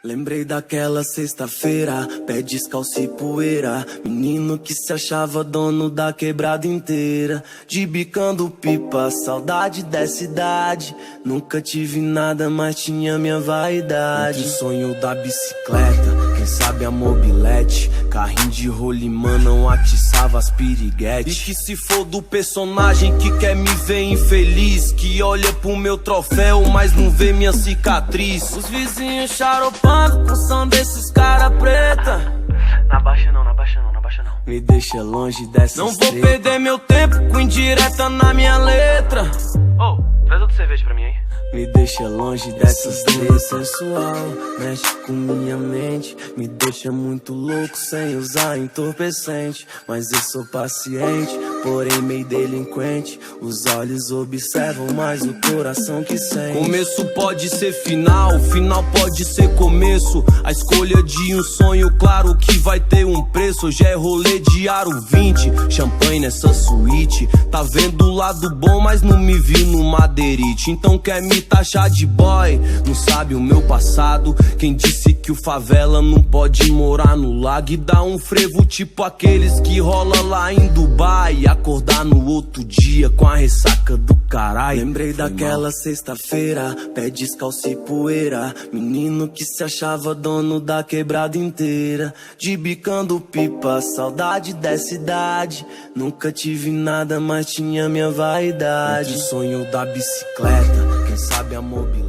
Lembrei daquela sexta-feira, pé descalço e poeira. Menino que se achava dono da quebrada inteira. De bicando pipa, saudade dessa idade. Nunca tive nada, mas tinha minha vaidade. Entre o sonho da bicicleta, quem sabe a mobilete. Carrinho de rolimã não atiçava as piriguetes. E que se for do personagem que quer me ver infeliz, que olha pro meu troféu, mas não vê minha cicatriz. Os vizinhos charopando com som desses cara preta. Na baixa não, na baixa não, na baixa não. Me deixa longe dessas Não vou perder meu tempo com indireta na minha letra. Oh, traz outra cerveja pra mim, hein? Me deixa longe dessas leis sensual, mexe com minha mente, me deixa muito louco sem usar entorpecente. Mas eu sou paciente, porém meio delinquente. Os olhos observam mais o coração que sente. Começo pode ser final, final pode ser começo. A escolha de um sonho, claro que vai ter um preço. Hoje é rolê de aro 20, champanhe nessa suíte. Tá vendo o lado bom, mas não me vi no madeirite. Então quer me taxar de boy, não sabe o meu passado. Quem disse que o favela não pode morar no lago e dar um frevo tipo aqueles que rola lá em Dubai e acordar no outro dia com a ressaca do caralho. Lembrei daquela sexta-feira, pé descalço e poeira. Menino que se achava dono da quebrada inteira. De bicando pipa, saudade dessa idade. Nunca tive nada, mas tinha minha vaidade. Entre o sonho da bicicleta, quem sabe a mobilidade.